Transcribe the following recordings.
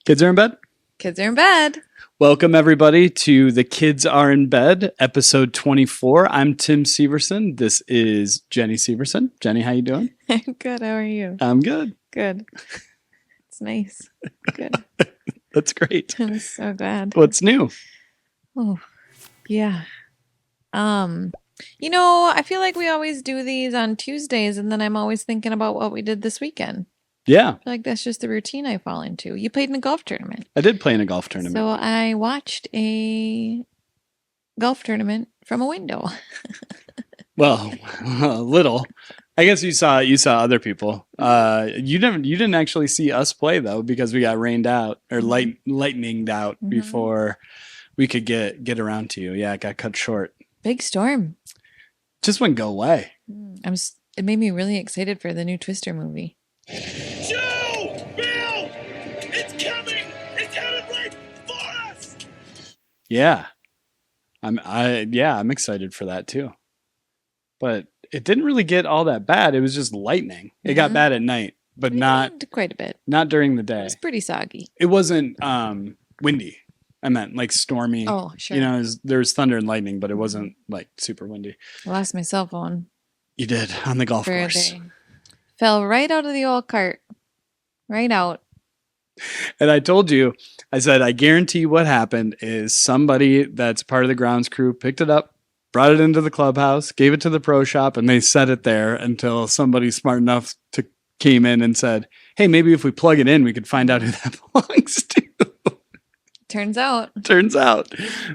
Kids are in bed? Kids are in bed. Welcome, everybody, to The Kids Are in Bed, episode 24. I'm Tim Severson. This is Jenni Severson. Jenni, how you doing? I'm good. How are you? I'm good. Good. It's nice. Good. That's great. I'm so glad. What's new? Oh, yeah. I feel like we always do these on Tuesdays, and then I'm always thinking about what we did this weekend. Yeah. I feel like that's just the routine I fall into. You played in a golf tournament. I did play in a golf tournament. So I watched a golf tournament from a window. Well, a little. I guess you saw other people. You didn't actually see us play though, because we got rained out or lightninged out before we could get around to you. Yeah, it got cut short. Big storm. Just wouldn't go away. It made me really excited for the new Twister movie. Joe! Bill! It's coming! It's headed right for us! Yeah. I'm excited for that too. But it didn't really get all that bad. It was just lightning. It got bad at night, but not quite a bit. Not during the day. It was pretty soggy. It wasn't windy. I meant like stormy. Oh, sure. There was thunder and lightning, but it wasn't like super windy. I lost my cell phone. You did on the golf course. Fell right out of the old cart. Right out. And I told you, I said, I guarantee what happened is somebody that's part of the grounds crew picked it up, brought it into the clubhouse, gave it to the pro shop, and they set it there until somebody smart enough came in and said, hey, maybe if we plug it in, we could find out who that belongs to. Turns out.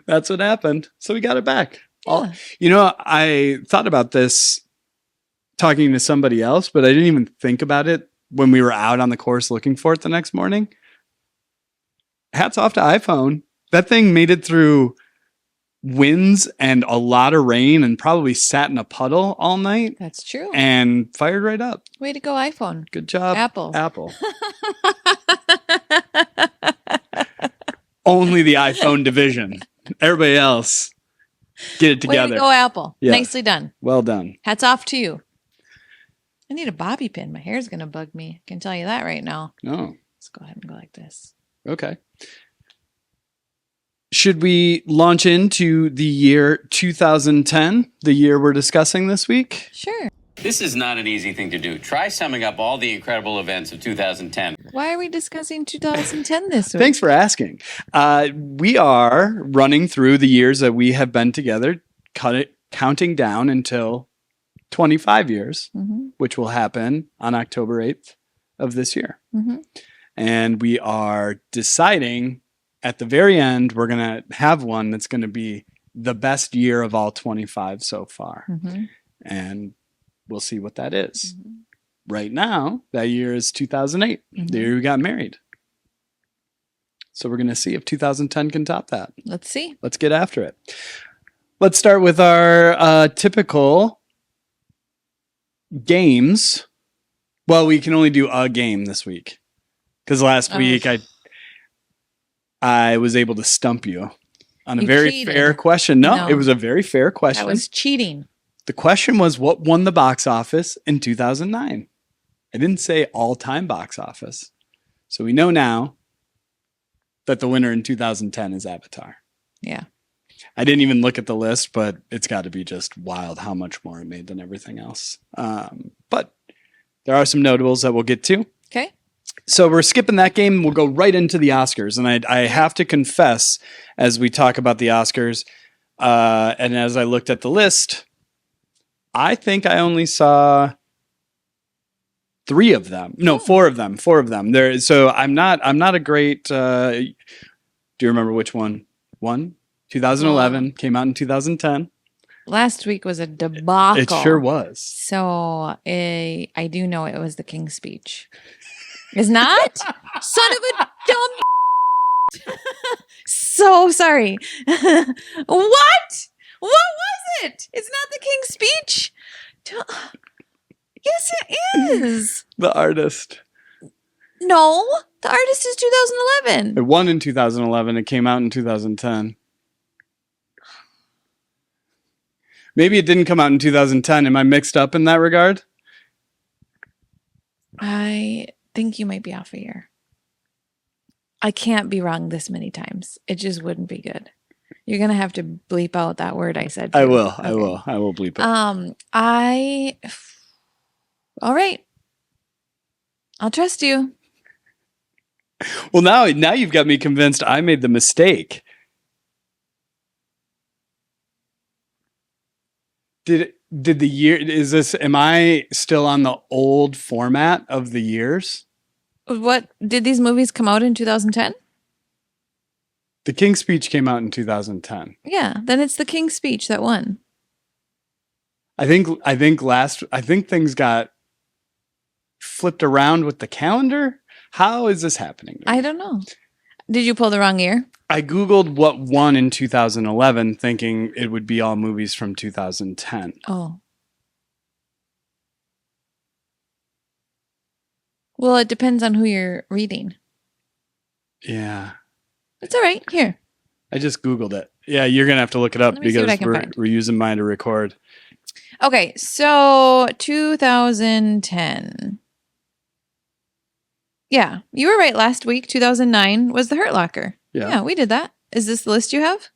That's what happened. So we got it back. Yeah. I thought about this talking to somebody else, but I didn't even think about it when we were out on the course looking for it the next morning. Hats off to iPhone. That thing made it through winds and a lot of rain and probably sat in a puddle all night. That's true. And fired right up. Way to go, iPhone. Good job. Apple. Only the iPhone division. Everybody else, get it together. Way to go, Apple. Yeah. Nicely done. Well done. Hats off to you. I need a bobby pin. My hair's going to bug me. I can tell you that right now. Oh. Let's go ahead and go like this. Okay. Should we launch into the year 2010, the year we're discussing this week? Sure. This is not an easy thing to do. Try summing up all the incredible events of 2010. Why are we discussing 2010 this week? Thanks for asking. We are running through the years that we have been together, counting down until 25 years, which will happen on October 8th of this year. And we are deciding at the very end, we're going to have one that's going to be the best year of all 25 so far. And we'll see what that is. Right now, that year is 2008, the year we got married. So we're going to see if 2010 can top that. Let's see. Let's get after it. Let's start with our typical games. Well, we can only do a game this week because last week I was able to stump you on a very cheated. fair question. No, it was a very fair question. That was cheating. The question was, what won the box office in 2009? I didn't say all-time box office. So we know now that the winner in 2010 is Avatar. Yeah. I didn't even look at the list, but it's got to be just wild how much more it made than everything else. But there are some notables that we'll get to. Okay. So we're skipping that game. We'll go right into the Oscars. And I have to confess, as we talk about the Oscars, and as I looked at the list, I think I only saw 3 of them. No, 4 of them. 4 of them. So I'm not a great. Do you remember which one? 2011 came out in 2010. Last week was a debacle. It sure was. So I do know it was the King's Speech. Is not? Son of a dumb. So sorry. What? What was it? It's not the King's Speech. Yes, it is. The artist. No, the artist is 2011. It won in 2011. It came out in 2010. Maybe it didn't come out in 2010. Am I mixed up in that regard? I think you might be off a year. I can't be wrong this many times. It just wouldn't be good. You're gonna have to bleep out that word I said. I too. will. Okay. I will bleep it. All right. I'll trust you. Well, now you've got me convinced I made the mistake. Did the year am I still on the old format of the years? What did these movies come out in 2010? The King's Speech came out in 2010. Yeah, then it's the King's Speech that won. I think things got flipped around with the calendar. How is this happening? I don't know. Did you pull the wrong year? I Googled what won in 2011, thinking it would be all movies from 2010. Oh. Well, it depends on who you're reading. Yeah. It's all right. Here. I just Googled it. Yeah, you're going to have to look it up Let me see what I because can find. we're using mine to record. Okay, so 2010. Yeah, you were right last week. 2009 was The Hurt Locker. Yeah. We did that. Is this the list you have?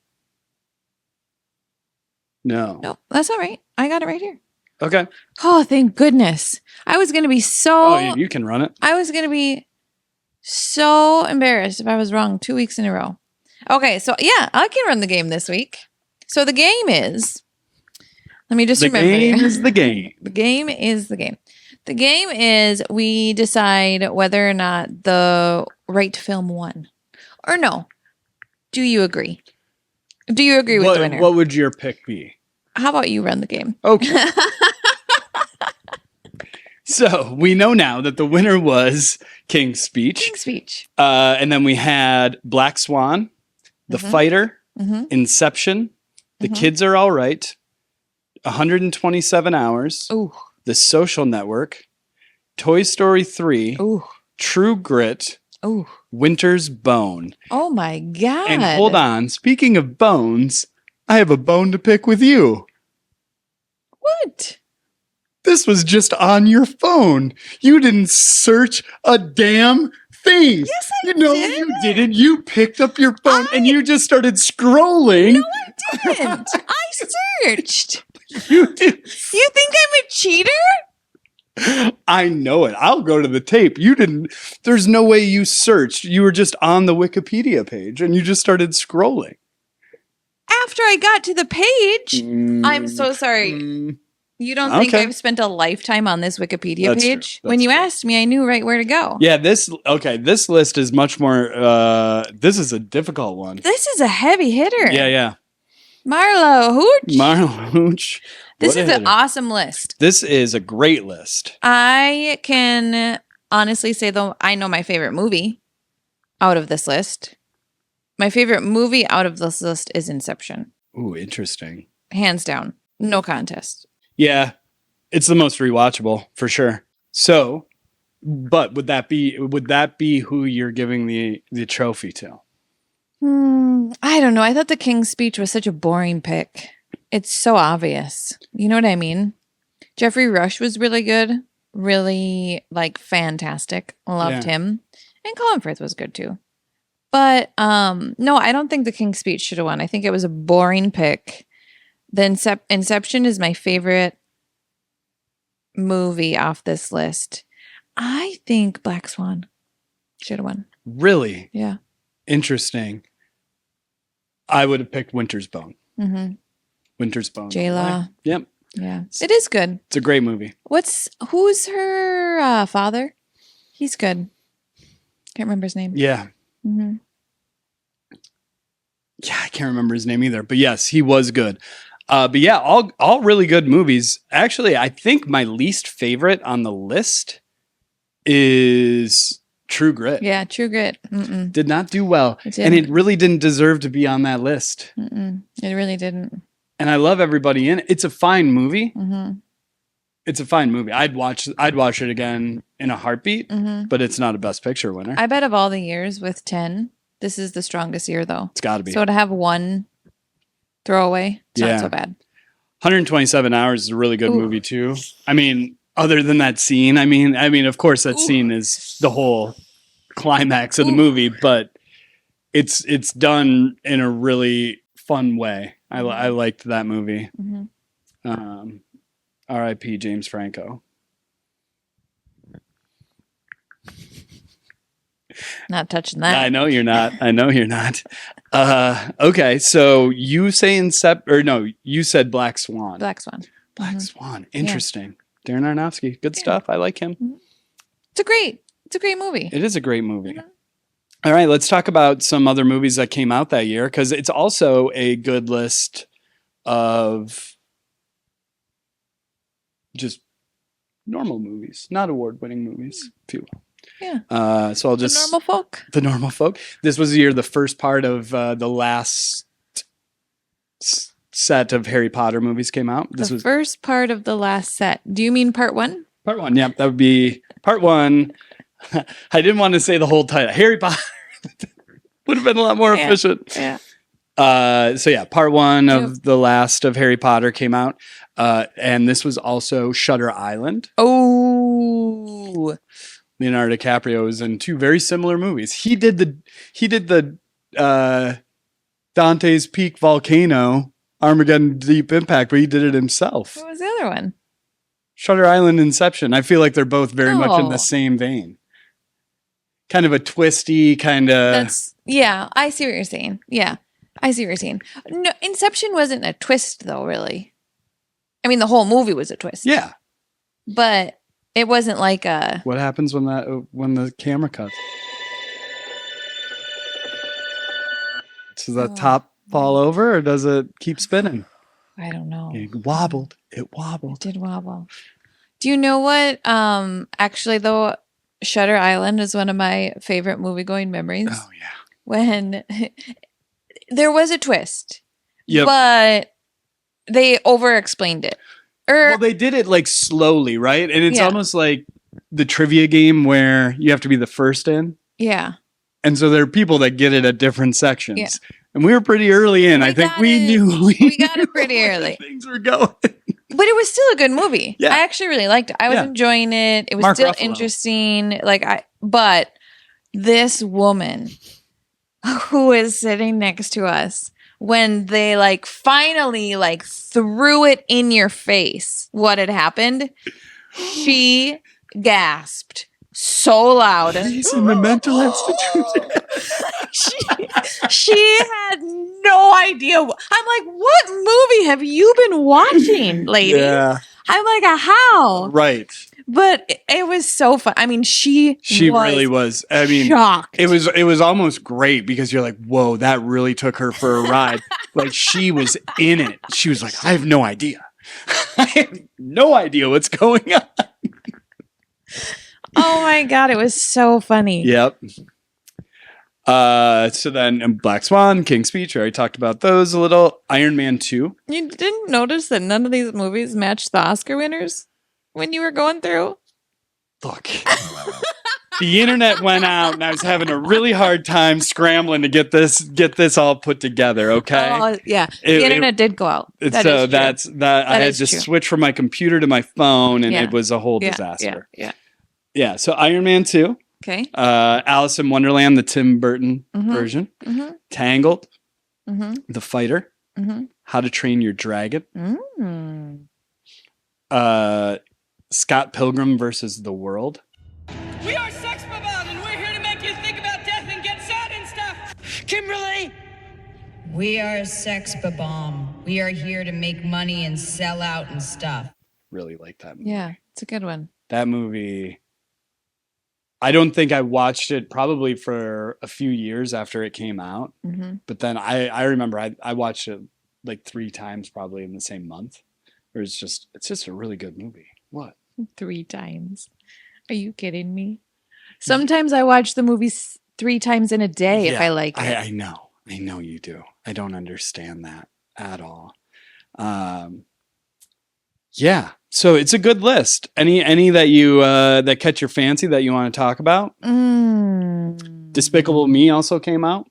No. No, that's all right. I got it right here. Okay. Oh, thank goodness. I was going to be so... Oh, you can run it. I was going to be so embarrassed if I was wrong 2 weeks in a row. Okay, so yeah, I can run the game this week. So the game is... Let me just remember. The game is the game. The game is the game. The game is we decide whether or not the right film won. Or no. Do you agree? Do you agree with the winner? What would your pick be? How about you run the game? Okay. So we know now that the winner was King's Speech. King's Speech. And then we had Black Swan, The Fighter, Inception, The Kids Are All Right, 127 Hours, Ooh. The Social Network, Toy Story 3, Ooh. True Grit, Ooh. Winter's Bone. Oh my God. And hold on, speaking of bones, I have a bone to pick with you. What? This was just on your phone. You didn't search a damn thing. Yes, I did. You didn't. You picked up your phone and you just started scrolling. No, I didn't. I searched. You did. You think I'm a cheater? I know it. I'll go to the tape. You didn't. There's no way you searched. You were just on the Wikipedia page and you just started scrolling. After I got to the page, I'm so sorry. You don't think Okay. I've spent a lifetime on this Wikipedia That's page? true. When That's you true. asked me, I knew right where to go. Yeah, this list is much more this is a difficult one. This is a heavy hitter. Yeah. Marlo Hooch. Marla Hooch. This What a is an hitter. awesome list. This is a great list. I can honestly say, though, I know my favorite movie out of this list. My favorite movie out of this list is Inception. Ooh, interesting. Hands down. No contest. Yeah, it's the most rewatchable for sure. So, but would that be who you're giving the trophy to? I don't know. I thought The King's Speech was such a boring pick. It's so obvious. You know what I mean? Jeffrey Rush was really good. Really, fantastic. Loved him. And Colin Firth was good too. But no, I don't think The King's Speech should have won. I think it was a boring pick. The Inception is my favorite movie off this list. I think Black Swan should have won. Really Yeah. interesting. I would have picked Winter's Bone. Mm-hmm. Winter's Bone. J-Law. Yep, Yeah. It is good. it's a great movie. Who's her father? He's good. Can't remember his name. Yeah, Mm-hmm. yeah, I can't remember his name either. But yes, he was good. But yeah, all really good movies. Actually, I think my least favorite on the list is True Grit. Yeah, True Grit. Mm-mm. Did not do well. It And didn't. it really didn't deserve to be on that list. Mm-mm. It really didn't. And I love everybody in it. It's a fine movie. Mm-hmm. It's a fine movie. I'd watch it again in a heartbeat, Mm-hmm. but it's not a Best Picture winner. I bet of all the years with 10, this is the strongest year though. It's got to be. So to have one throwaway, it's Yeah. not so bad. 127 Hours is a really good Ooh. movie too. I mean, other than that scene, I mean, of course that Ooh. scene is the whole climax of the Ooh. movie, but it's done in a really fun way. I liked that movie. R.I.P. James Franco. Not touching that. I know you're not. Okay, so you say you said Black Swan. Black Swan. Black Swan. Interesting. Darren Aronofsky. Good stuff. I like him. It's a great movie. It is a great movie. All right, let's talk about some other movies that came out that year, because it's also a good list of just normal movies, not award-winning movies, if you will. Yeah. So I'll just the normal folk. This was the first part of the last set of Harry Potter movies came out. This was first part of the last set. Do you mean part 1? Part 1. Yeah, that would be part 1. I didn't want to say the whole title. Harry Potter would have been a lot more efficient. Yeah. So yeah, part 1 of the last of Harry Potter came out. And this was also Shutter Island. Oh. Leonardo DiCaprio was in 2 very similar movies. He did the Dante's Peak Volcano, Armageddon Deep Impact, but he did it himself. What was the other one? Shutter Island, Inception. I feel like they're both very much in the same vein. Kind of a twisty kind of. Yeah, I see what you're saying. Yeah, I see what you're saying. No, Inception wasn't a twist though, really. I mean, the whole movie was a twist. Yeah. But it wasn't like a. What happens when the camera cuts? Does the top fall over, or does it keep spinning? I don't know. It wobbled. It did wobble. Do you know what? Actually, though, Shutter Island is one of my favorite movie-going memories. Oh, yeah. When there was a twist. Yep. But they over-explained it. Well, they did it like slowly, right? And it's almost like the trivia game where you have to be the first in. Yeah. And so there are people that get it at different sections. Yeah. And we were pretty early in. I think we knew we got it pretty early. Things were going. But it was still a good movie. Yeah. I actually really liked it. I was enjoying it. It was Mark still Ruffalo. interesting. But this woman who is sitting next to us, when they finally threw it in your face what had happened, she gasped so loud. He's in the mental institution. she had no idea. I'm like, what movie have you been watching, lady? Yeah. I'm like, how? Right. But it was so fun. I mean, she really was. I mean, shocked. It was almost great because you're like, whoa, that really took her for a ride. Like she was in it. She was like, I have no idea. I have no idea what's going on. Oh my God, it was so funny. Yep. So then Black Swan, King's Speech, I already talked about those a little. Iron Man 2. You didn't notice that none of these movies matched the Oscar winners when you were going through? Look. The internet went out and I was having a really hard time scrambling to get this all put together, okay? Oh, yeah. The internet did go out. I had to switch from my computer to my phone and it was a whole disaster. Yeah, so Iron Man 2. Okay. Alice in Wonderland, the Tim Burton version. Mm-hmm. Tangled. Mm-hmm. The Fighter. Mm-hmm. How to Train Your Dragon. Scott Pilgrim versus the World. We are Sex Bombard, and we're here to make you think about death and get sad and stuff. Kimberly! We are Sex Bomb. We are here to make money and sell out and stuff. Really like that movie. Yeah, it's a good one. That movie, I don't think I watched it probably for a few years after it came out. Mm-hmm. But then I remember I watched it like 3 times probably in the same month. It's just a really good movie. What? 3 times. Are you kidding me? Sometimes I watch the movies 3 times in a day if I like it. I know you do. I don't understand that at all. Yeah. So it's a good list. Any that you that catch your fancy that you want to talk about? Despicable Me also came out.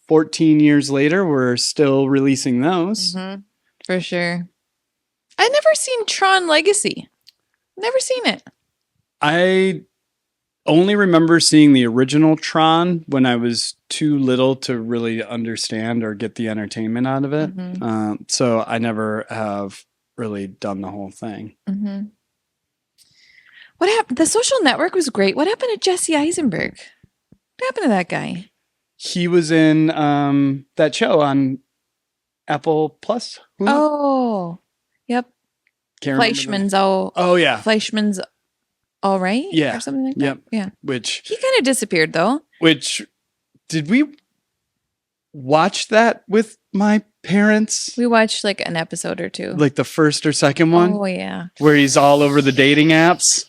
14 years later, we're still releasing those. Mm-hmm. For sure. I've never seen Tron Legacy. Never seen it. I only remember seeing the original Tron when I was too little to really understand or get the entertainment out of it. So I never have really done the whole thing. What happened? The Social Network was great. What happened to Jesse Eisenberg? What happened to that guy? He was in that show on Apple Plus. Hulu? Oh, yep. Can't remember the- Fleischman's all. Oh yeah, Fleischman's all right. Yeah. Or something like Yep. that. Yeah. which He kind of disappeared though. did we watch that with my parents? We watched like an episode or two. Like the first or second one, Oh yeah. where he's all over the dating apps.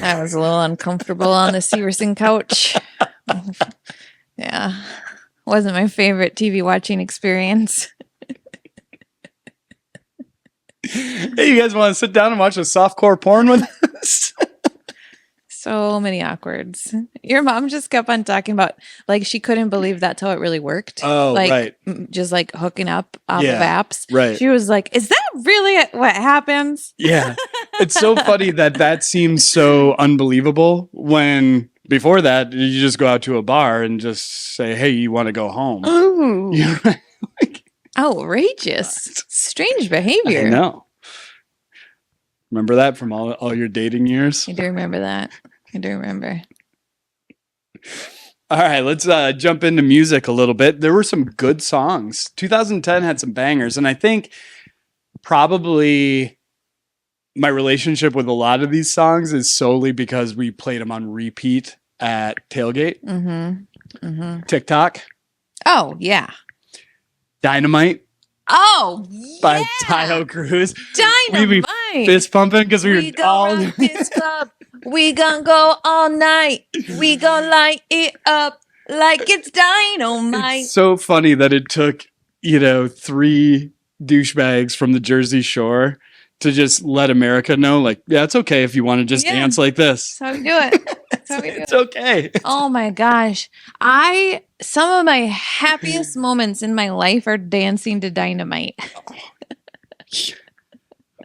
I was a little uncomfortable on the Severson couch. Yeah. Wasn't my favorite TV watching experience. Hey, you guys want to sit down and watch a softcore porn with us? So many awkwards. Your mom just kept on talking about like she couldn't believe that's how it really worked. Oh, like, right. Just like hooking up off Yeah, of apps. right. She was like, "Is that really what happens?" Yeah. It's so funny that seems so unbelievable when before that you just go out to a bar and just say, hey, you want to go home? Ooh, You know, like, outrageous, strange behavior. I know. Remember that from all your dating years? I do remember that. I do remember. All right, let's jump into music a little bit. There were some good songs. 2010 had some bangers, and I think probably my relationship with a lot of these songs is solely because we played them on repeat at tailgate. TikTok, Oh yeah. Dynamite Oh by yeah. Tahoe Cruz. Dynamite. We fist pumping because we We were gon' all. rock this club. We gon' go all night. We gon' light it up like it's dynamite. It's so funny that it took, 3 douchebags from the Jersey Shore to just let America know, like, yeah, it's okay if you want to just Yeah. dance like this. That's how we do it. That's how we do It's it. okay. Oh my gosh. Some of my happiest moments in my life are dancing to Dynamite.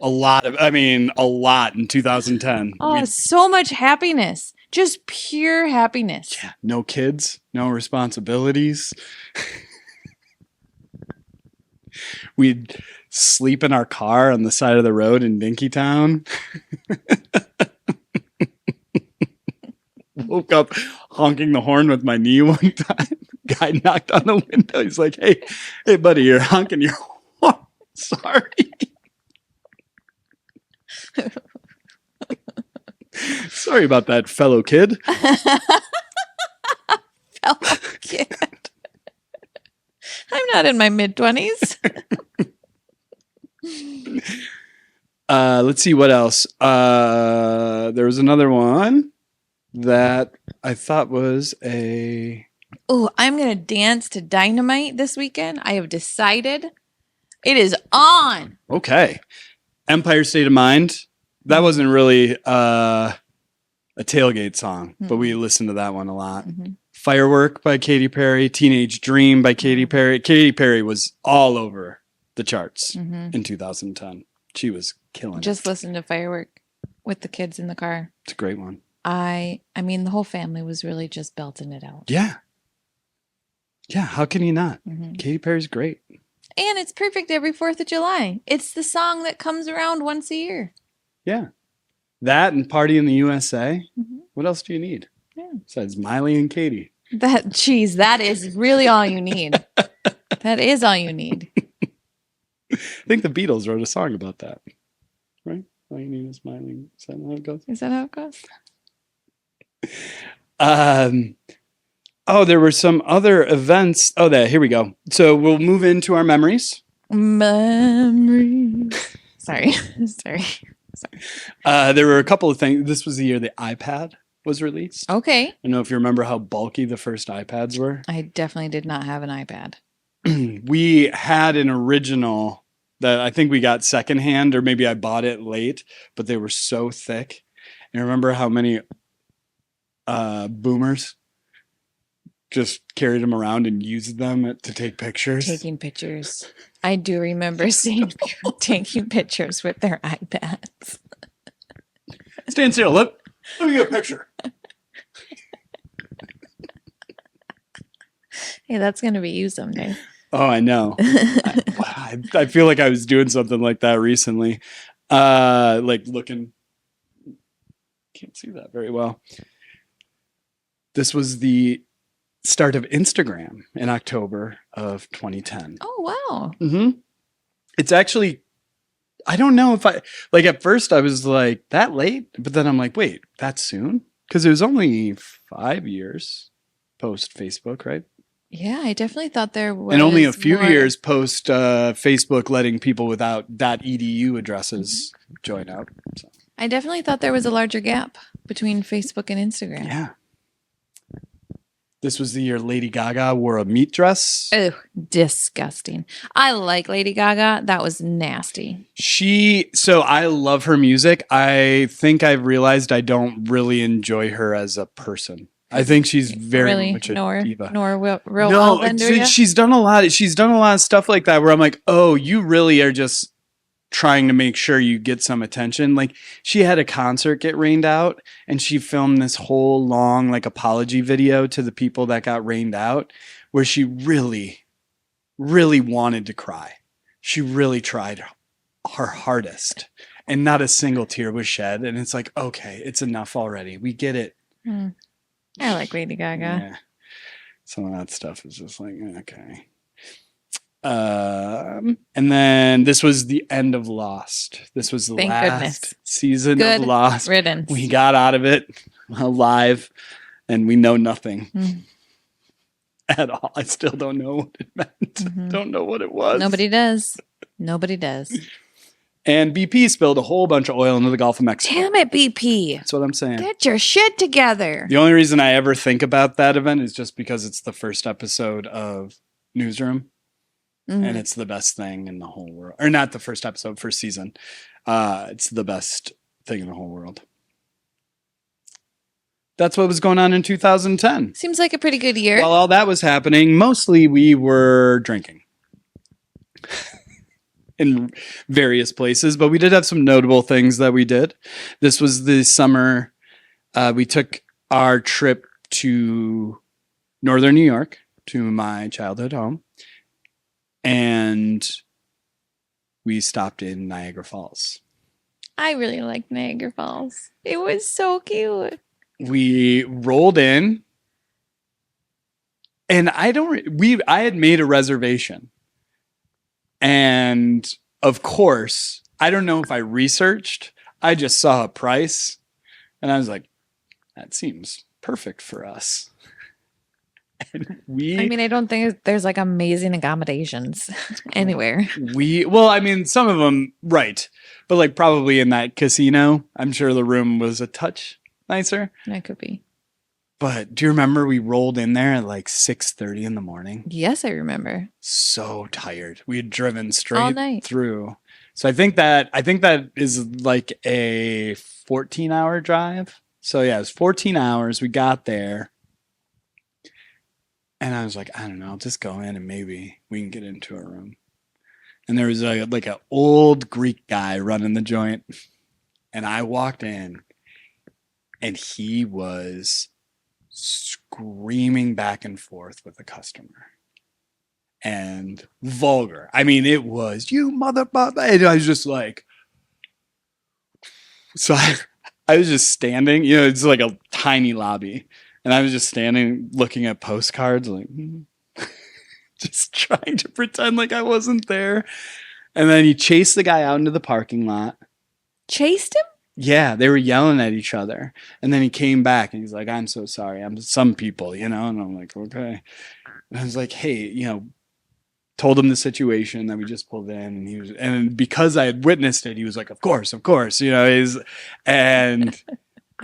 A lot in 2010. Oh, so much happiness. Just pure happiness. No kids, no responsibilities. We'd sleep in our car on the side of the road in Dinkytown. Woke up honking the horn with my knee one time. Guy knocked on the window. He's like, hey, buddy, you're honking your horn. Sorry. Sorry about that, fellow kid. Fellow kid. I'm not in my mid-20s. Let's see what else. There was another one that I thought was a. Oh, I'm going to dance to Dynamite this weekend. I have decided it is on. Okay. Empire State of Mind. That wasn't really a tailgate song, but we listened to that one a lot. Firework by Katy Perry. Teenage Dream by Katy Perry. Katy Perry was all over the charts in 2010. She was killing Just it. listen to Firework with the kids in the car. It's a great one. I mean, the whole family was really just belting it out. Yeah. Yeah, how can you not? Katy Perry's great. And it's perfect every 4th of July. It's the song that comes around once a year. Yeah. That and Party in the USA. What else do you need? Yeah. Besides Miley and Katy. That is really all you need. That is all you need. I think the Beatles wrote a song about that. Right? All you need is Miley. Is that how it goes? Is that how it goes? There were some other events. Here we go. So we'll move into our memories. Memories. Sorry. There were a couple of things. This was the year the iPad was released. Okay. I don't know if you remember how bulky the first iPads were. I definitely did not have an iPad. We had an original that I think we got secondhand, or maybe I bought it late, but they were so thick. And remember how many boomers just carried them around and used them to take pictures? Taking pictures. I do remember seeing people taking pictures with their iPads. Stand still. Let me get a picture. Hey, that's going to be you someday. Oh, I know. I feel like I was doing something like that recently. Like looking, can't see that very well. This was the start of Instagram in October of 2010. Oh, wow. Mm-hmm. It's actually, I don't know if like at first I was like, that late? But then I'm like, wait, that soon? Because it was only 5 years post Facebook, right? Yeah, I definitely thought there was. And only a few more... years post Facebook letting people without .edu addresses join up. So. I definitely thought there was a larger gap between Facebook and Instagram. Yeah. This was the year Lady Gaga wore a meat dress. Oh, disgusting. I like Lady Gaga. That was nasty. So I love her music. I think I've realized I don't really enjoy her as a person. I think she's very much a diva. Nor real well then, do you? She's done a lot of stuff like that where I'm like, oh, you really are just trying to make sure you get some attention. Like she had a concert get rained out and she filmed this whole long like apology video to the people that got rained out where she really, really wanted to cry. She really tried her hardest and not a single tear was shed. And it's like, okay, it's enough already. We get it. I like Lady Gaga. Yeah. Some of that stuff is just like, okay. And then this was the end of Lost. This was the Thank last goodness. season Good of Lost. riddance. We got out of it alive and we know nothing at all. I still don't know what it meant. Don't know what it was. Nobody does. Nobody does. And BP spilled a whole bunch of oil into the Gulf of Mexico. Damn it, BP. That's what I'm saying. Get your shit together. The only reason I ever think about that event is just because it's the first episode of Newsroom. And it's the best thing in the whole world. Or not the first episode, first season. It's the best thing in the whole world. That's what was going on in 2010. Seems like a pretty good year. While all that was happening, mostly we were drinking. In various places, but we did have some notable things that we did. This was the summer we took our trip to northern New York, to my childhood home, and we stopped in Niagara Falls. I really liked Niagara Falls. It was so cute. We rolled in, and I had made a reservation. And of course, I don't know if I researched. I just saw a price and I was like, that seems perfect for us. And I don't think there's like amazing accommodations anywhere. Some of them, right. But like probably in that casino, I'm sure the room was a touch nicer. That could be. But do you remember we rolled in there at like 6:30 in the morning? Yes, I remember. So tired. We had driven straight all night through. So I think that is like a 14-hour drive. So yeah, it was 14 hours. We got there. And I was like, I don't know, I'll just go in and maybe we can get into a room. And there was like an old Greek guy running the joint. And I walked in and he was screaming back and forth with the customer and vulgar. I mean, it was you motherfucker. And I was just like, so I was just standing, it's like a tiny lobby. And I was just standing looking at postcards, like just trying to pretend like I wasn't there. And then he chased the guy out into the parking lot. Chased him? Yeah, they were yelling at each other. And then he came back and he's like, I'm so sorry. I'm some people, and I'm like, okay. And I was like, hey, told him the situation that we just pulled in. And because I had witnessed it, he was like, of course. And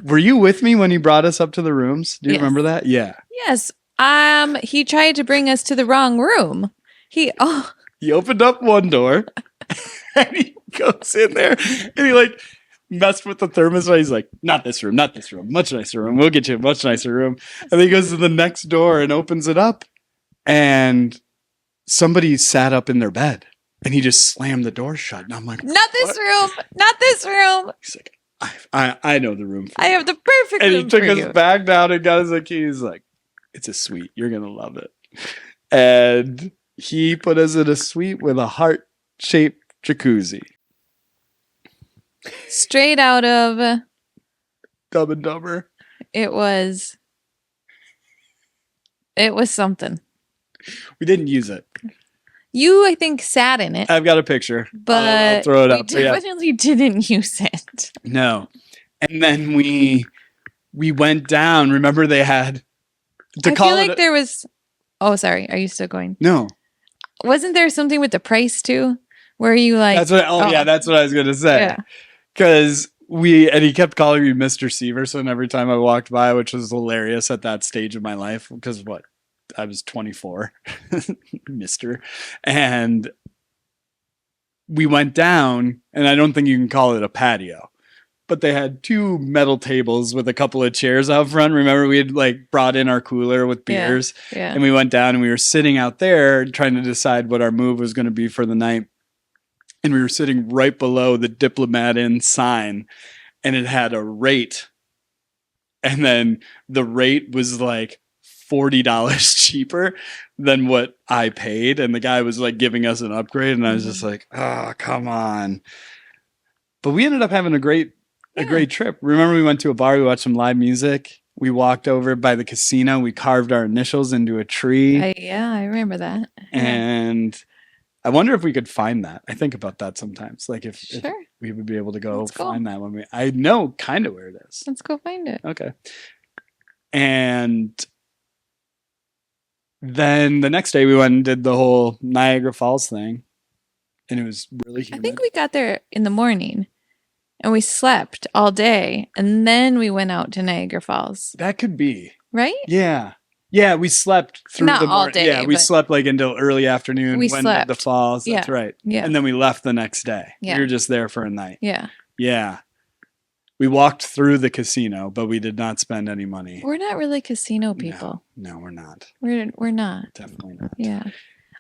were you with me when he brought us up to the rooms? Do you remember that? Yeah. Yes. He tried to bring us to the wrong room. He opened up one door and he goes in there and he messed with the thermos. He's like, not this room, much nicer room. We'll get you a much nicer room. And then he goes to the next door and opens it up. And somebody sat up in their bed and he just slammed the door shut. And I'm like, not this room. Not this room. He's like, I know the room. I have the perfect room. And he took us back down and got us a key. He's like, it's a suite. You're going to love it. And he put us in a suite with a heart-shaped jacuzzi. Straight out of Dumb and Dumber. it was something. We didn't use it. You, I think, sat in it, I've got a picture. but I'll throw it we up. But yeah. definitely didn't use it. No. And then we went down. Remember they had to I call feel it like there was. Oh, sorry. Are you still going? No. Wasn't there something with the price too, where you like? That's what yeah, that's what I was gonna say. Yeah. Because he kept calling me Mr. Severson every time I walked by, which was hilarious at that stage of my life. Because I was 24, Mr. And we went down, and I don't think you can call it a patio, but they had 2 metal tables with a couple of chairs out front. Remember, we had like brought in our cooler with beers, Yeah. and we went down and we were sitting out there trying to decide what our move was going to be for the night. And we were sitting right below the Diplomat Inn sign, and it had a rate. And then the rate was like $40 cheaper than what I paid. And the guy was like giving us an upgrade. And I was just like, oh, come on. But we ended up having a great trip. Remember, we went to a bar, we watched some live music. We walked over by the casino. We carved our initials into a tree. I remember that. And I wonder if we could find that. I think about that sometimes. Like if we would be able to go Let's go. find that when I know kind of where it is. Let's go find it. Okay. And then the next day we went and did the whole Niagara Falls thing. And it was really humid. I think we got there in the morning and we slept all day and then we went out to Niagara Falls. That could be. Right? Yeah. Yeah, we slept through Not the all morning. day, Yeah, we but- slept like until early afternoon. We went slept. to the falls. That's Yeah. right. Yeah. And then we left the next day. Yeah. We were just there for a night. Yeah. Yeah. We walked through the casino, but we did not spend any money. We're not really casino people. No, we're not. We're not. Definitely not. Yeah.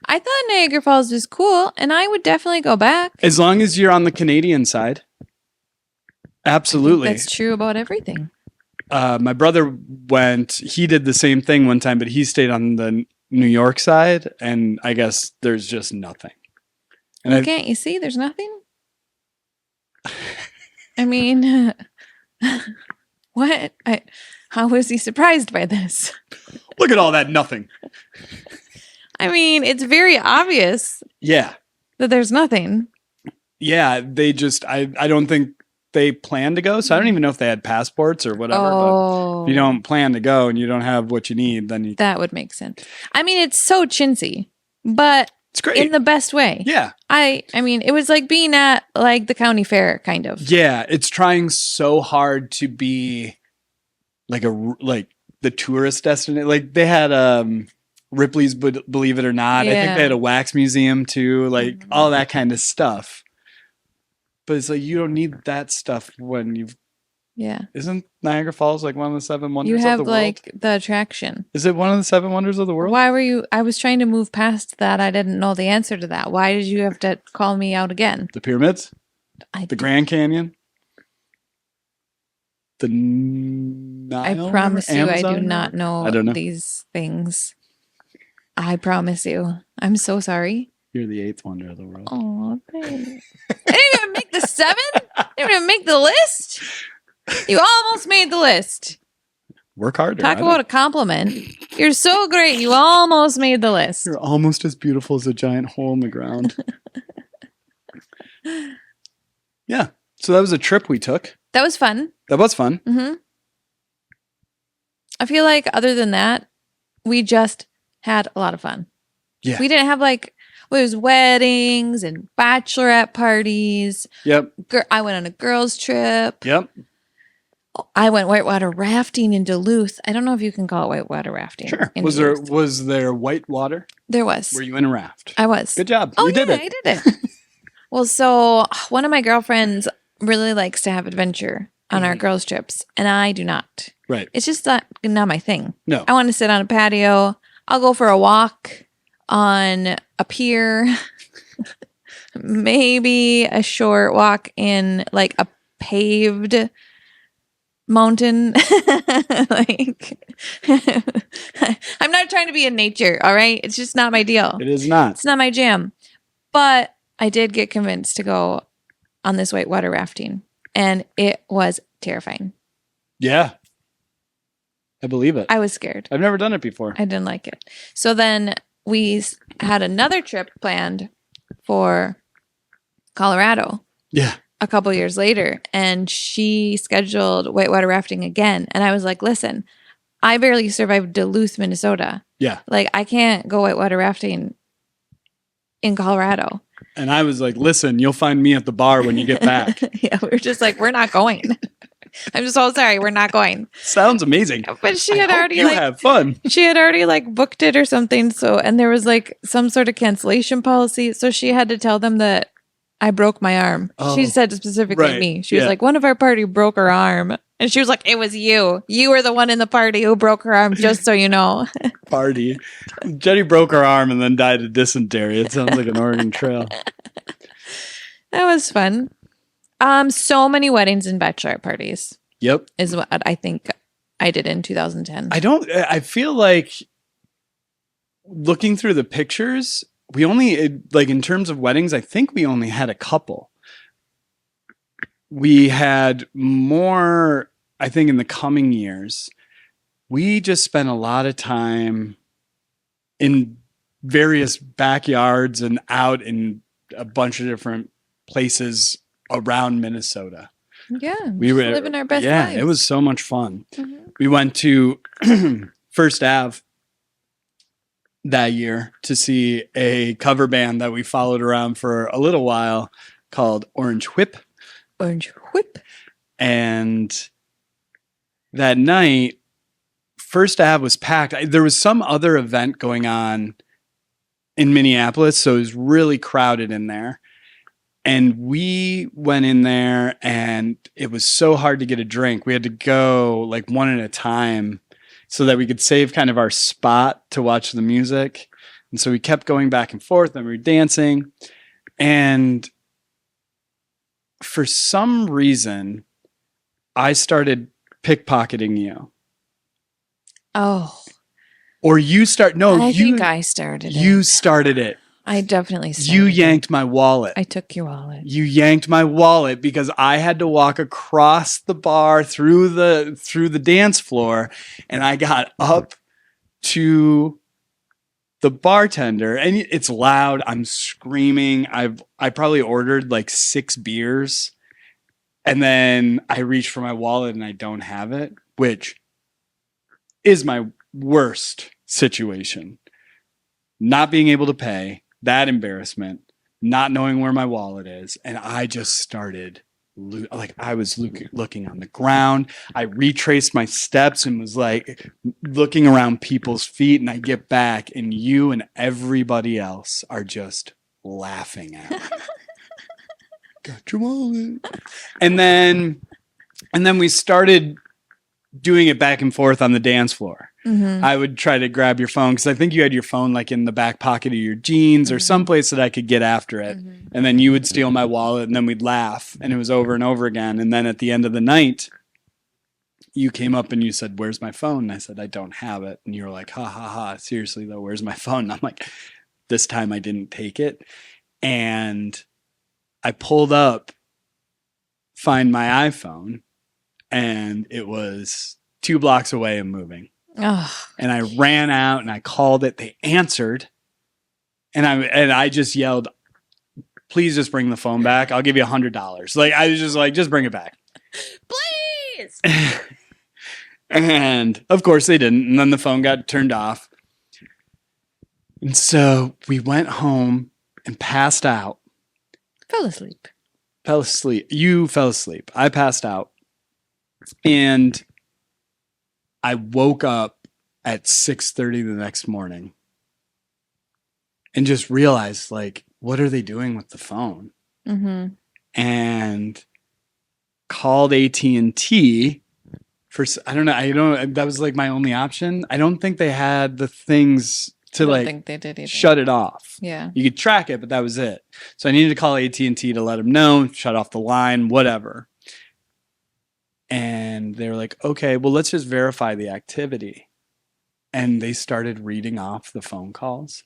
I thought Niagara Falls was cool and I would definitely go back. As long as you're on the Canadian side. Absolutely. That's true about everything. My brother went, he did the same thing one time, but he stayed on the New York side, and I guess there's just nothing. And Well, can't you see there's nothing? I mean, what? How was he surprised by this? look at all that nothing. I mean, it's very obvious Yeah. that there's nothing. Yeah, they just, I don't think they plan to go, so I don't even know if they had passports or whatever. But if you don't plan to go and you don't have what you need, then That would make sense. I mean, it's so chintzy, but it's great. in the best way. Yeah. I mean, it was like being at like the county fair, kind of. Yeah, it's trying so hard to be like the tourist destination. Like they had Ripley's Believe It or Not. I think Yeah. they had a wax museum too, like all that kind of stuff. But it's like you don't need that stuff when you've Yeah. Isn't Niagara Falls like one of the 7 wonders You of have the world? like the attraction. Is it one of the 7 wonders of the world? Why were you? I was trying to move past that. I didn't know the answer to that. Why did you have to call me out again? The pyramids? I The Grand Canyon? The Nile? promise you, I Amazon do not River? know, I don't know. these things. I promise you. I'm so sorry. You're the 8th wonder of the world. Oh, thanks. I didn't even make the 7. Didn't even make the list. You almost made the list. Work harder. Talk I about a don't- compliment. You're so great. You almost made the list. You're almost as beautiful as a giant hole in the ground. Yeah. So that was a trip we took. That was fun. That was fun. Mm-hmm. I feel like other than that, we just had a lot of fun. Yeah. We didn't have like, well, it was weddings and bachelorette parties. Yep. I went on a girls' trip. Yep. I went whitewater rafting in Duluth. I don't know if you can call it whitewater rafting. Sure. in Was Duluth. there white water? There was. Were you in a raft? I was. Good job. Oh, you did yeah, it. I did it. Well, so one of my girlfriends really likes to have adventure on our girls' trips, and I do not. Right. It's just not my thing. No. I want to sit on a patio. I'll go for a walk on a pier, maybe a short walk in like a paved mountain. Like, I'm not trying to be in nature. All right. It's just not my deal. It is not. It's not my jam. But I did get convinced to go on this whitewater rafting, and it was terrifying. Yeah. I believe it. I was scared. I've never done it before. I didn't like it. So then we had another trip planned for Colorado Yeah. a couple years later, and she scheduled whitewater rafting again. And I was like, listen, I barely survived Duluth, Minnesota. Yeah. Like, I can't go whitewater rafting in Colorado. And I was like, listen, you'll find me at the bar when you get back. Yeah, we were just like, we're not going. I'm just so sorry, we're not going. Sounds amazing. But she had I hope already you have fun. she had already like booked it or something. So, and there was like some sort of cancellation policy. So she had to tell them that I broke my arm. She Oh, said specifically right. me. She was Yeah. like, one of our party broke her arm. And she was like, it was you. You were the one in the party who broke her arm, just so you know. Party. Jenni broke her arm and then died of dysentery. It sounds like an Oregon Trail. That was fun. So many weddings and bachelorette parties Yep. is what I think I did in 2010. I feel like looking through the pictures, we only, like in terms of weddings, I think we only had a couple. We had more, I think, in the coming years. We just spent a lot of time in various backyards and out in a bunch of different places around Minnesota. Yeah, We were living our best yeah, lives. it was so much fun. Mhm. We went to First Ave that year to see a cover band that we followed around for a little while called Orange Whip. Orange Whip. And that night, First Ave was packed. There was some other event going on in Minneapolis, so it was really crowded in there. And we went in there, and it was so hard to get a drink. We had to go like one at a time so that we could save kind of our spot to watch the music. And so we kept going back and forth, and we were dancing. And for some reason, I started pickpocketing you. Oh, Or you start, no, I you, think I started you it. started it. I definitely started You it. yanked my wallet. I took your wallet. You yanked my wallet because I had to walk across the bar through the dance floor, and I got up to the bartender, and it's loud. I'm screaming. I probably ordered like 6 beers, and then I reach for my wallet and I don't have it, which is my worst situation. Not being able to pay, that embarrassment, not knowing where my wallet is, and I just started like I was looking on the ground. I retraced my steps and was like looking around people's feet, and I get back, and you and everybody else are just laughing at me. Got your wallet. And then we started doing it back and forth on the dance floor. Mm-hmm. I would try to grab your phone because I think you had your phone like in the back pocket of your jeans or someplace that I could get after it. Mm-hmm. And then you would steal my wallet, and then we'd laugh, and it was over and over again. And then at the end of the night, you came up and you said, "Where's my phone?" And I said, "I don't have it." And you were like, "Ha ha ha. Seriously though, where's my phone?" And I'm like, this time I didn't take it. And I pulled up, find my iPhone, and it was 2 blocks away and moving. Oh, And I ran out and I called it. They answered, and I just yelled, "Please just bring the phone back. I'll give you $100." Like I was just like, "Just bring it back." please. And of course they didn't. And then the phone got turned off. And so we went home and passed out. Fell asleep. Fell asleep. You fell asleep. I passed out. And I woke up at 6:30 the next morning and just realized, like, what are they doing with the phone? Mm-hmm. And called AT&T for, I don't know, that was like my only option. I don't think they had the things to I don't like think they did either. shut it off. Yeah. You could track it, but that was it. So I needed to call AT&T to let them know, shut off the line, whatever. And they were like, okay, well, let's just verify the activity. And they started reading off the phone calls.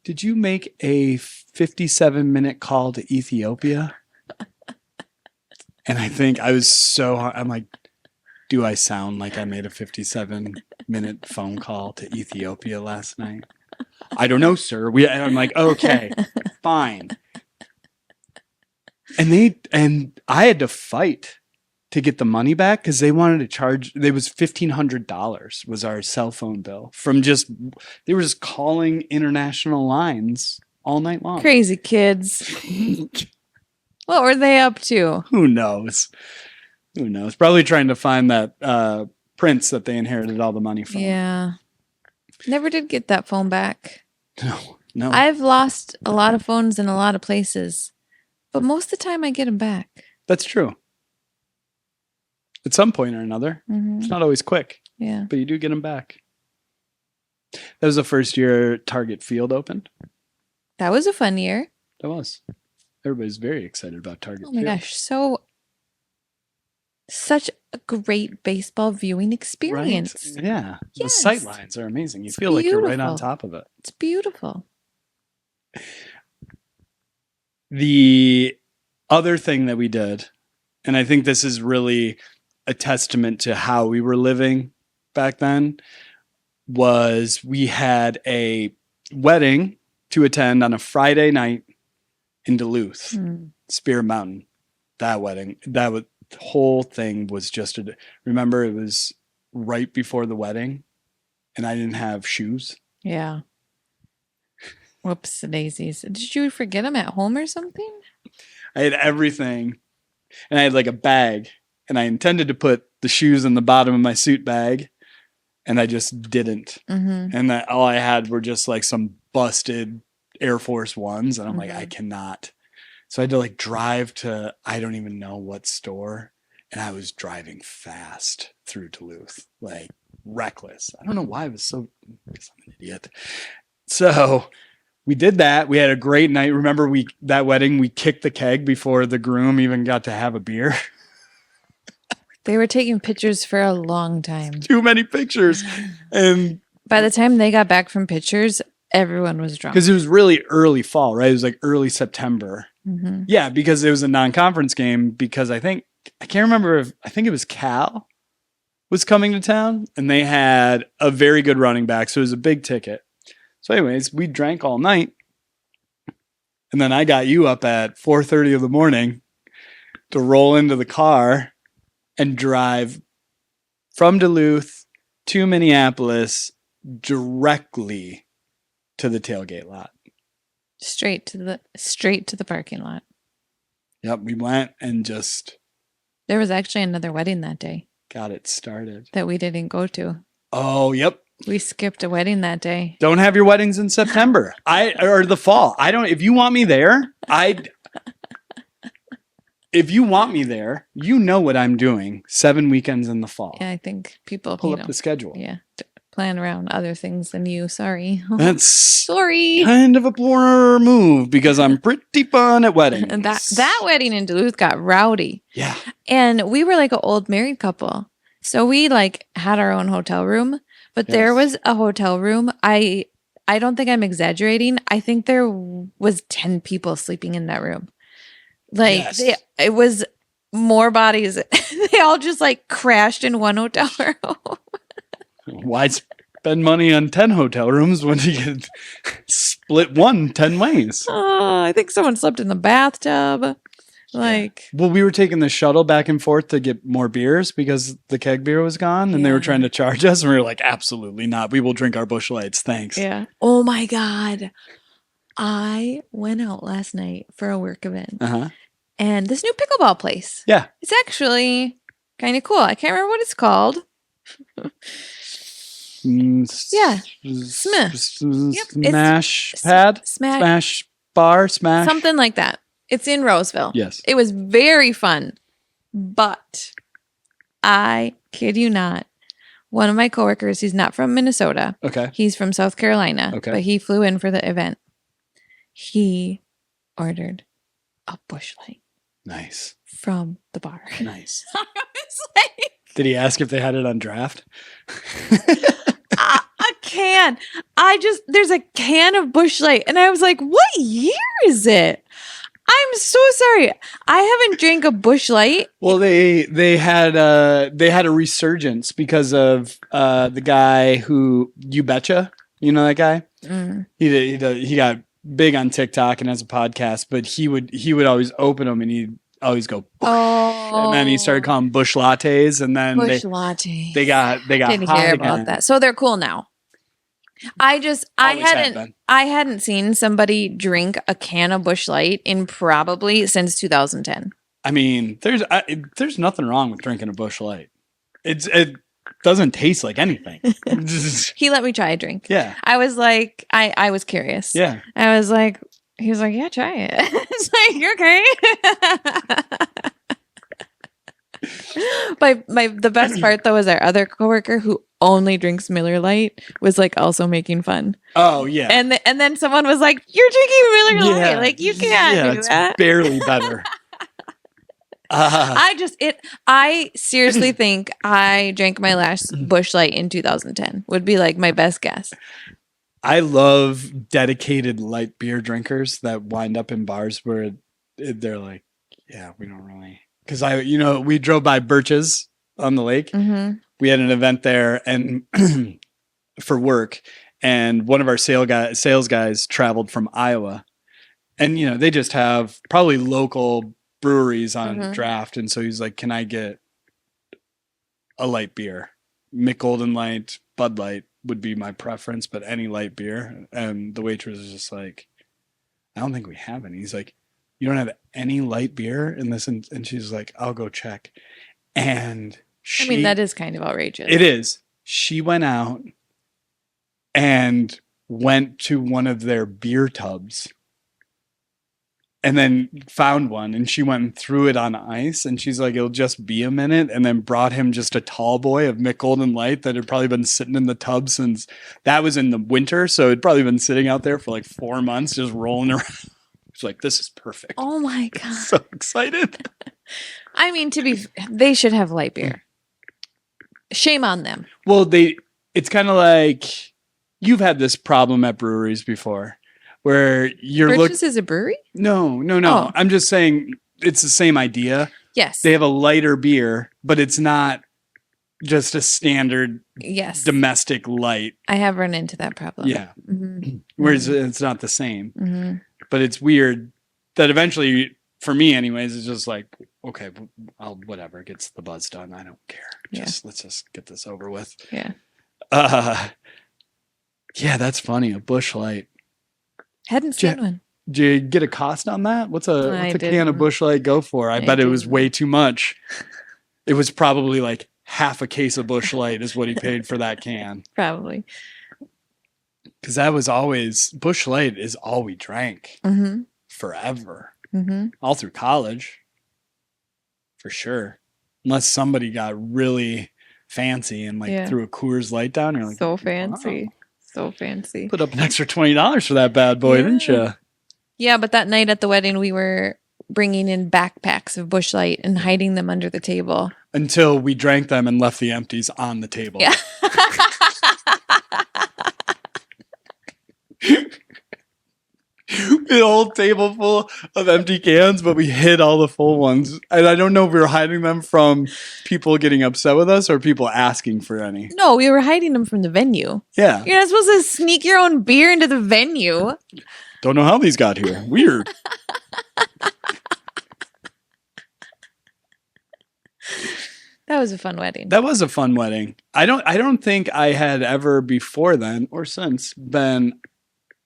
Did you make a 57-minute call to Ethiopia? And I think I was I'm like, do I sound like I made a 57-minute phone call to Ethiopia last night? I don't know, sir. I'm like, okay, fine. And I had to fight to get the money back because they wanted to charge. It was $1,500 was our cell phone bill from they were just calling international lines all night long. Crazy kids. What were they up to? Who knows? Who knows? Probably trying to find that prince that they inherited all the money from. Yeah. Never did get that phone back. No. I've lost a lot of phones in a lot of places, but most of the time I get them back. That's true. At some point or another. Mm-hmm. It's not always quick. Yeah. But you do get them back. That was the first year Target Field opened. That was a fun year. That was. Everybody's very excited about Target Oh my Field. gosh. Such a great baseball viewing experience. Right? Yeah. The Yes. sight lines are amazing. You It's feel like you're right on beautiful. top of it. It's beautiful. The other thing that we did, and I think this is really a testament to how we were living back then, was we had a wedding to attend on a Friday night in Duluth, Spear Mountain. That wedding, the whole thing was just remember it was right before the wedding and I didn't have shoes. Yeah. Whoops daisies. Did you forget them at home or something? I had everything and I had like a bag and I intended to put the shoes in the bottom of my suit bag and I just didn't. Mm-hmm. And that all I had were just like some busted Air Force Ones. And I'm like, I cannot. So I had to like drive to, I don't even know what store. And I was driving fast through Duluth, like reckless. I don't know why I was because I'm an idiot. So we did that. We had a great night. Remember that wedding, we kicked the keg before the groom even got to have a beer. They were taking pictures for a long time. Too many pictures. And By the time they got back from pictures, everyone was drunk. because it was really early fall, right? It was like early September. Mm-hmm. Yeah, because it was a non-conference game because I can't remember I think it was Cal was coming to town and they had a very good running back. So it was a big ticket. So anyways, we drank all night. And then I got you up at 4:30 in the morning to roll into the car and drive from Duluth to Minneapolis directly to the tailgate lot. Straight to the parking lot. Yep, we went and just There was actually another wedding that day got it started. that we didn't go to. Oh, yep. We skipped a wedding that day. Don't have your weddings in September. Or the fall. If you want me there, if you want me there, you know what I'm doing 7 weekends in the fall. Yeah, I think people Pull up the schedule. Yeah, plan around other things than you. Sorry. That's Sorry. kind of a poor move because I'm pretty fun at weddings. And that wedding in Duluth got rowdy. Yeah. And we were like an old married couple. So we like had our own hotel room, but there was a hotel room. I don't think I'm exaggerating. I think there was 10 people sleeping in that room. Like it was more bodies. They all just like crashed in one hotel room. Why spend money on 10 hotel rooms when you can split 10 ways? I think someone slept in the bathtub. Well, we were taking the shuttle back and forth to get more beers because the keg beer was gone and they were trying to charge us. And we were like, absolutely not. We will drink our Buschlights. Thanks. Yeah. Oh my God. I went out last night for a work event. Uh-huh. And this new pickleball place. Yeah. It's actually kind of cool. I can't remember what it's called. Yeah. Smash pad? Smash bar? Smash? Something like that. It's in Roseville. Yes. It was very fun. But I kid you not, one of my coworkers, he's not from Minnesota. Okay. He's from South Carolina. Okay. But he flew in for the event. He ordered a Buschlight. Nice. From the bar. Nice. I was like, Did he ask if they had it on draft? A can. There's a can of Buschlight. And I was like, what year is it? I'm so sorry. I haven't drank a Buschlight. Well, they had a resurgence because of the guy who You Betcha. You know that guy? Mm. He got big on TikTok and has a podcast, but he would always open them and he'd always go, and then he started calling Busch lattes, and then lattes. They got Didn't hot hear again. about that. So they're cool now. I hadn't seen somebody drink a can of Buschlight in probably since 2010. I mean, there's nothing wrong with drinking a Buschlight. It doesn't taste like anything. He let me try a drink. Yeah. I was like, I was curious. Yeah. I was like, he was like, yeah, try it. It's like, okay. The best part though is our other coworker who only drinks Miller Lite was like also making fun. Oh yeah. And then someone was like, you're drinking Miller Lite. Like you can't do that. It's barely better. I seriously think I drank my last Buschlight in 2010 would be like my best guess. I love dedicated light beer drinkers that wind up in bars where they're like, yeah, we don't really, because we drove by Birch's on the lake. Mm-hmm. We had an event there and for work, and one of our sales guys traveled from Iowa, and they just have probably local breweries on draft, and so he's like, can I get a light beer? Mick Golden Light, Bud Light would be my preference, but any light beer. And the waitress is just like, I don't think we have any. He's like, you don't have any light beer in this? And she's like, I'll go check. And that is kind of outrageous. It is. She went out and went to one of their beer tubs and then found one, and she went and threw it on ice, and she's like, it'll just be a minute, and then brought him just a tall boy of Mick Golden Light that had probably been sitting in the tub since that was in the winter, so it'd probably been sitting out there for like 4 months just rolling around. It's like, this is perfect. Oh my God. So excited. I mean, they should have light beer. Shame on them. Well, it's kind of like you've had this problem at breweries before. Where you're Birch's is a brewery? No. Oh. I'm just saying it's the same idea. Yes. They have a lighter beer, but it's not just a standard domestic light. I have run into that problem. Yeah. Mm-hmm. Whereas it's not the same. Mm-hmm. But it's weird that eventually, for me anyways, it's just like, okay, whatever, gets the buzz done. I don't care. Let's just get this over with. Yeah. Yeah, that's funny. A Buschlight. Hadn't seen one. Did you get a cost on that? What's a can of Buschlight go for? I bet it was way too much. It was probably like half a case of Buschlight is what he paid for that can. Probably. Because that was always, Buschlight is all we drank forever. Mm-hmm. All through college. For sure. Unless somebody got really fancy and threw a Coors Light down. You're like, so fancy. Wow. So fancy. Put up an extra $20 for that bad boy, didn't you? Yeah, but that night at the wedding, we were bringing in backpacks of Buschlight and hiding them under the table. Until we drank them and left the empties on the table. Yeah. We had a whole table full of empty cans, but we hid all the full ones. And I don't know if we were hiding them from people getting upset with us or people asking for any. No, we were hiding them from the venue. Yeah. You're not supposed to sneak your own beer into the venue. Don't know how these got here. Weird. That was a fun wedding. That was a fun wedding. I don't think I had ever before then or since been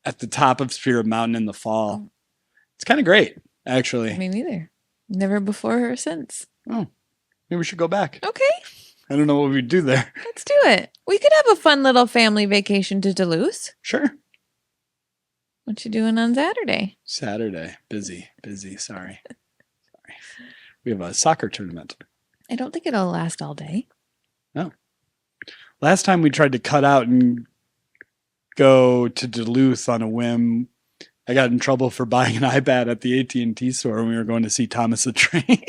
at the top of Spirit Mountain in the fall. It's kind of great, actually. Me neither. Never before or since. Oh, maybe we should go back. Okay. I don't know what we'd do there. Let's do it. We could have a fun little family vacation to Duluth. Sure. What you doing on Saturday? Saturday. Busy. Sorry. We have a soccer tournament. I don't think it'll last all day. No. Last time we tried to cut out and go to Duluth on a whim, I got in trouble for buying an iPad at the AT&T store when we were going to see Thomas the Train.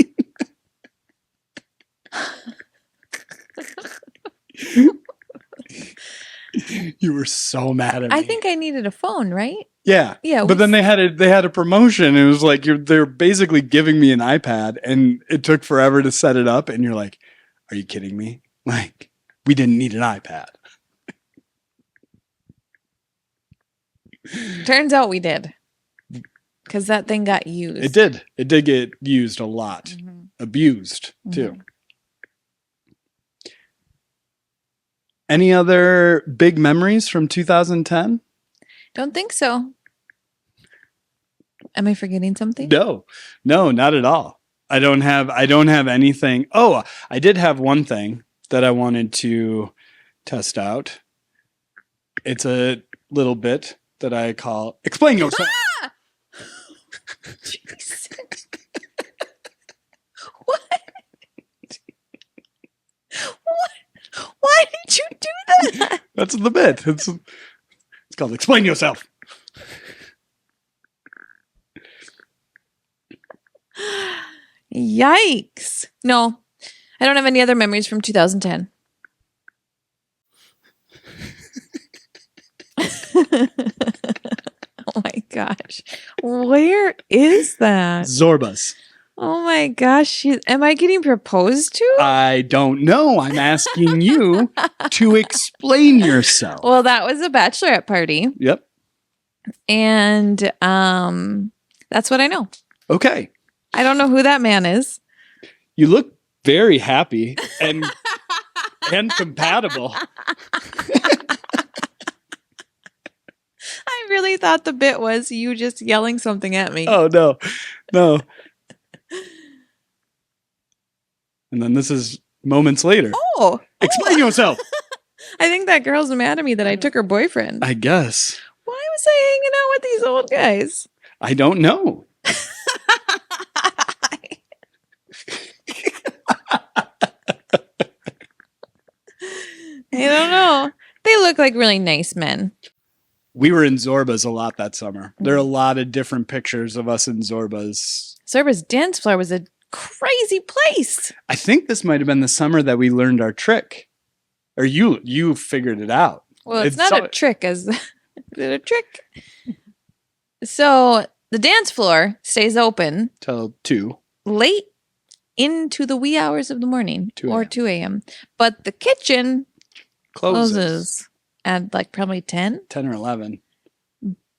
You were so mad at me. I think I needed a phone, right? Yeah. Yeah, But then they had a promotion. It was like they're basically giving me an iPad, and it took forever to set it up. And you're like, "Are you kidding me? Like, we didn't need an iPad." Turns out we did. Because that thing got used. It did. It did get used a lot. Mhm. Abused, too. Any other big memories from 2010? Don't think so. Am I forgetting something? No, not at all. I don't have anything. Oh, I did have one thing that I wanted to test out. It's a little bit that I call explain yourself. Jesus. What? Why did you do that? That's the bit. It's called explain yourself. Yikes. No, I don't have any other memories from 2010. Oh my gosh. Where is that? Zorbas. Oh my gosh. Am I getting proposed to? I don't know. I'm asking you to explain yourself. Well, that was a bachelorette party. Yep. And that's what I know. Okay. I don't know who that man is. You look very happy and compatible. I really thought the bit was you just yelling something at me. Oh, no. No. And then this is moments later. Oh. Explain yourself. I think that girl's mad at me that I took her boyfriend. I guess. Why was I hanging out with these old guys? I don't know. I don't know. They look like really nice men. We were in Zorba's a lot that summer. There are a lot of different pictures of us in Zorba's. Zorba's dance floor was a crazy place. I think this might have been the summer that we learned our trick. Or you figured it out. Well, it's not a trick. Is it a trick? So the dance floor stays open Till 2. late into the wee hours of the morning 2 or a.m. 2 a.m. But the kitchen Closes. closes at like probably 10. 10 or 11.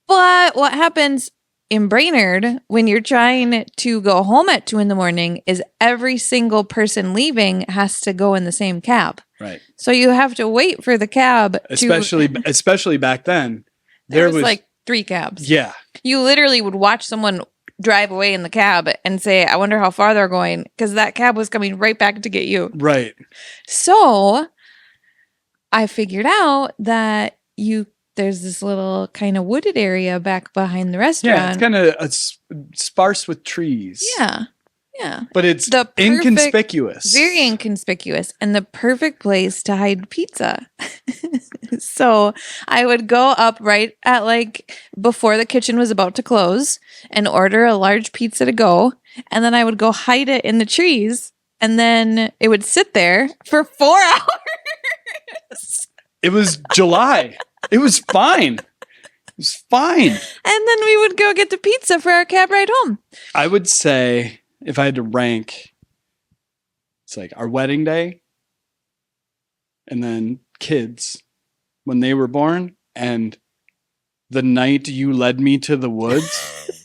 But what happens in Brainerd when you're trying to go home at 2 a.m. is every single person leaving has to go in the same cab. Right. So you have to wait for the cab. Especially back then. There was like 3 cabs. Yeah. You literally would watch someone drive away in the cab and say, I wonder how far they're going, because that cab was coming right back to get you. Right. So I figured out that there's this little kind of wooded area back behind the restaurant. Yeah, it's kind of sparse with trees. Yeah. Yeah. But it's The perfect- inconspicuous. Very inconspicuous and the perfect place to hide pizza. So I would go up right at like before the kitchen was about to close and order a large pizza to go. And then I would go hide it in the trees. And then it would sit there for 4 hours. It was July. It was fine. It was fine. And then we would go get the pizza for our cab ride home. I would say if I had to rank, it's like our wedding day and then kids when they were born and the night you led me to the woods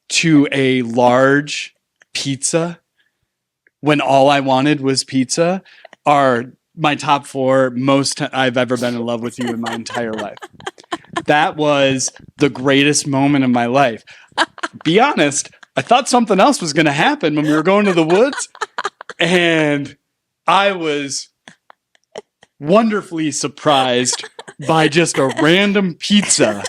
to a large pizza when all I wanted was pizza are my top 4 most I've ever been in love with you in my entire life. That was the greatest moment of my life. Be honest, I thought something else was going to happen when we were going to the woods, and I was wonderfully surprised by just a random pizza.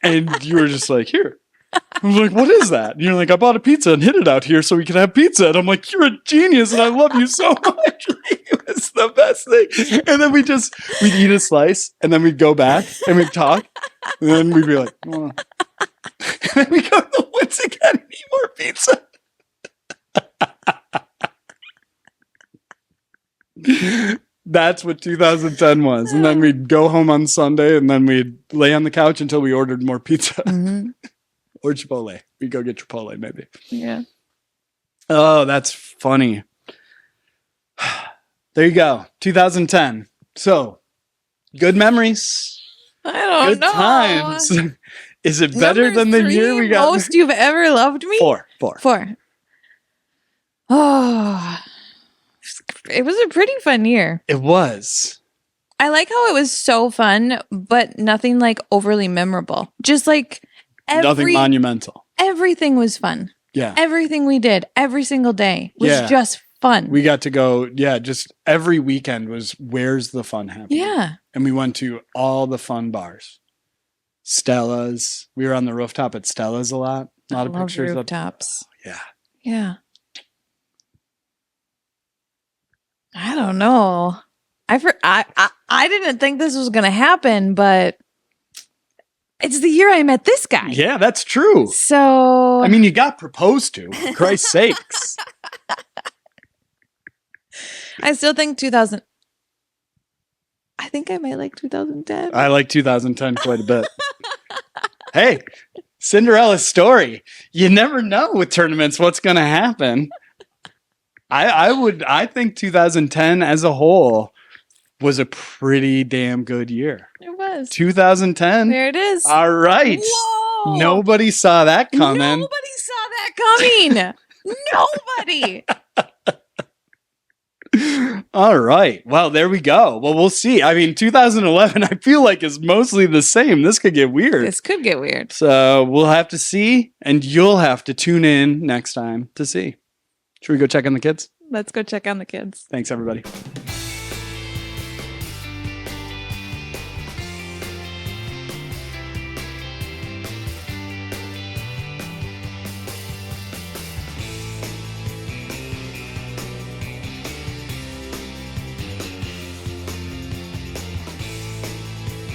And you were just like, here. I was like, what is that? And you're like, I bought a pizza and hid it out here so we could have pizza. And I'm like, you're a genius and I love you so much. It was the best thing. And then we'd eat a slice and then we'd go back and we'd talk. And then we'd be like, oh. And then we'd go to the woods again and eat more pizza. That's what 2010 was. And then we'd go home on Sunday and then we'd lay on the couch until we ordered more pizza or Chipotle. We'd go get Chipotle maybe. Yeah. Oh, that's funny. There you go. 2010. So good memories. I don't Good know. times. Is it better Number than the 3, year we got? most you've ever loved me? 4. 4. Oh, it was a pretty fun year. It was. I like how it was so fun, but nothing like overly memorable. Just like Nothing monumental. everything was fun. Yeah. Everything we did every single day was just fun. We got to go, just every weekend was where's the fun happening. Yeah. And we went to all the fun bars. Stella's. We were on the rooftop at Stella's a lot. A lot of Love pictures rooftops. Yeah. Yeah. I don't know. I didn't think this was going to happen, but it's the year I met this guy. Yeah, that's true. So I mean, you got proposed to, for Christ's sakes. I still think 2000. I think I might like 2010. I like 2010 quite a bit. Hey, Cinderella's story. You never know with tournaments what's going to happen. I think 2010 as a whole was a pretty damn good year. It was. 2010. There it is. All right. Whoa. Nobody saw that coming. Nobody saw that coming. Nobody. All right. Well, there we go. Well, we'll see. I mean, 2011, I feel like is mostly the same. This could get weird. This could get weird. So we'll have to see, and you'll have to tune in next time to see. Should we go check on the kids? Let's go check on the kids. Thanks, everybody.